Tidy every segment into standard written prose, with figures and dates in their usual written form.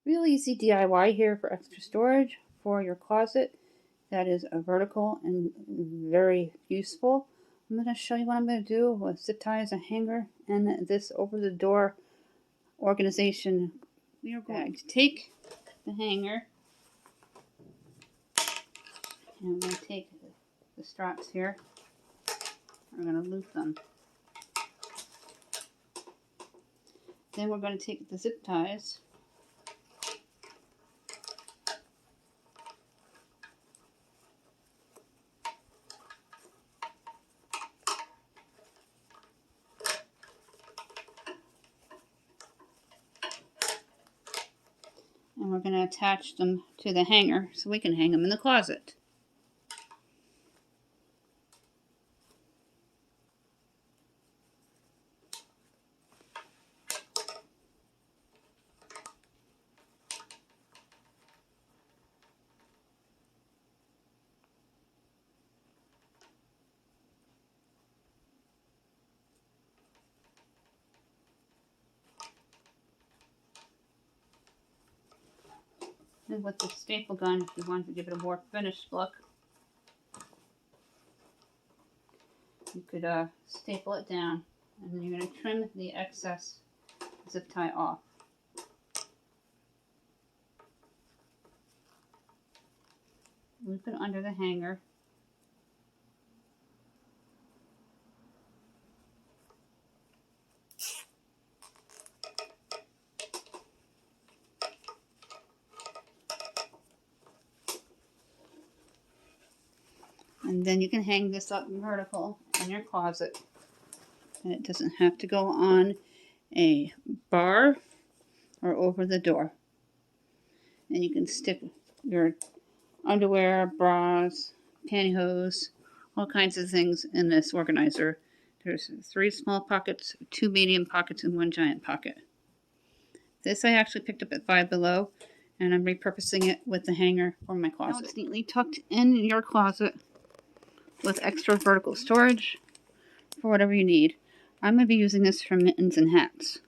Real easy DIY here for extra storage for your closet that is a vertical and very useful. I'm going to show you what I'm going to do with zip ties, a hanger, and this over the door organization. We are going to take the hanger and we're going to take the straps here. We're going to loop them. Then we're going to take the zip ties and we're going to attach them to the hanger so we can hang them in the closet. And with the staple gun, if you want to give it a more finished look, you could staple it down, and then you're going to trim the excess zip tie off. Loop it under the hanger. And then you can hang this up vertical in your closet. And it doesn't have to go on a bar or over the door. And you can stick your underwear, bras, pantyhose, all kinds of things in this organizer. There's 3 small pockets, 2 medium pockets, and 1 giant pocket. This I actually picked up at Five Below, and I'm repurposing it with the hanger for my closet. Now it's neatly tucked in your closet with extra vertical storage for whatever you need. I'm going to be using this for mittens and hats.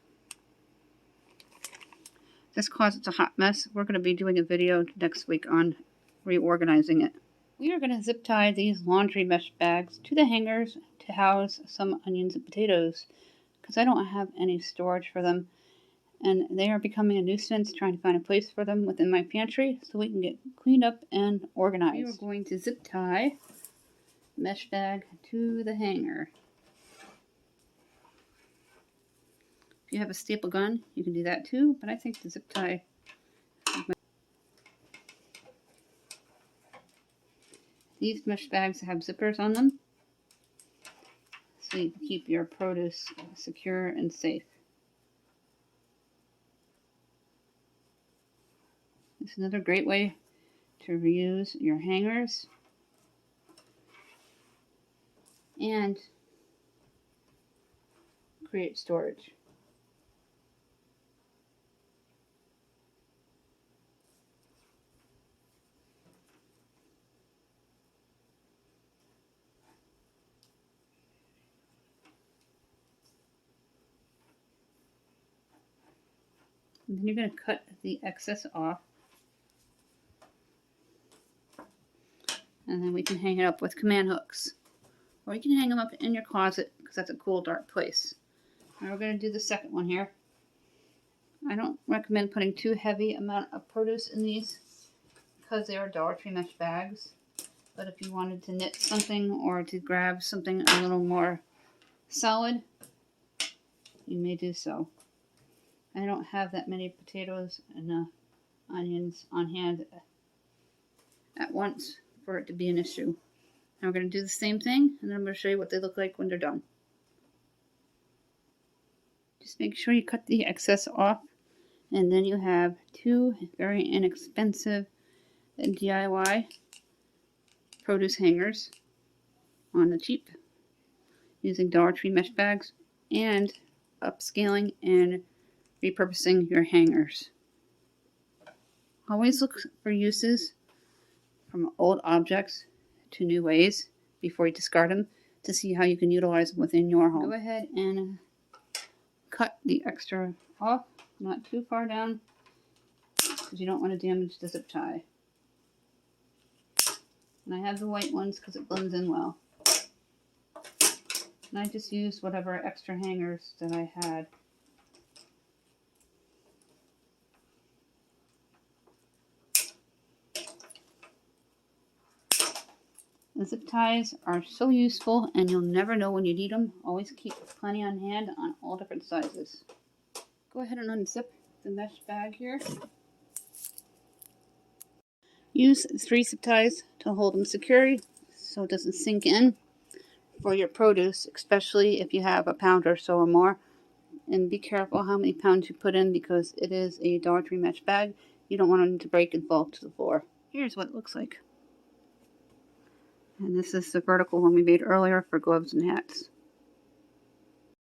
This closet's a hot mess. We're going to be doing a video next week on reorganizing it. We are going to zip tie these laundry mesh bags to the hangers to house some onions and potatoes because I don't have any storage for them, and they are becoming a nuisance trying to find a place for them within my pantry so we can get cleaned up and organized. We are going to zip tie mesh bag to the hanger. If you have a staple gun, you can do that too, but I think the zip tie. These mesh bags have zippers on them, so you can keep your produce secure and safe. It's another great way to reuse your hangers and create storage. And then you're going to cut the excess off. And then we can hang it up with command hooks. Or you can hang them up in your closet because that's a cool, dark place. Now we're going to do the second one here. I don't recommend putting too heavy amount of produce in these because they are Dollar Tree mesh bags. But if you wanted to knit something or to grab something a little more solid, you may do so. I don't have that many potatoes and onions on hand at once for it to be an issue. Now we're going to do the same thing, and then I'm going to show you what they look like when they're done. Just make sure you cut the excess off, and then you have 2 very inexpensive DIY produce hangers on the cheap using Dollar Tree mesh bags and upscaling and repurposing your hangers. Always look for uses from old objects to new ways before you discard them to see how you can utilize them within your home. Go ahead and cut the extra off, not too far down. because you don't want to damage the zip tie. And I have the white ones because it blends in well. And I just used whatever extra hangers that I had. The zip ties are so useful and you'll never know when you need them. Always keep plenty on hand on all different sizes. Go ahead and unzip the mesh bag here. Use 3 zip ties to hold them securely so it doesn't sink in for your produce, especially if you have a pound or so or more. And be careful how many pounds you put in because it is a Dollar Tree mesh bag. You don't want them to break and fall to the floor. Here's what it looks like. And this is the vertical one we made earlier for gloves and hats.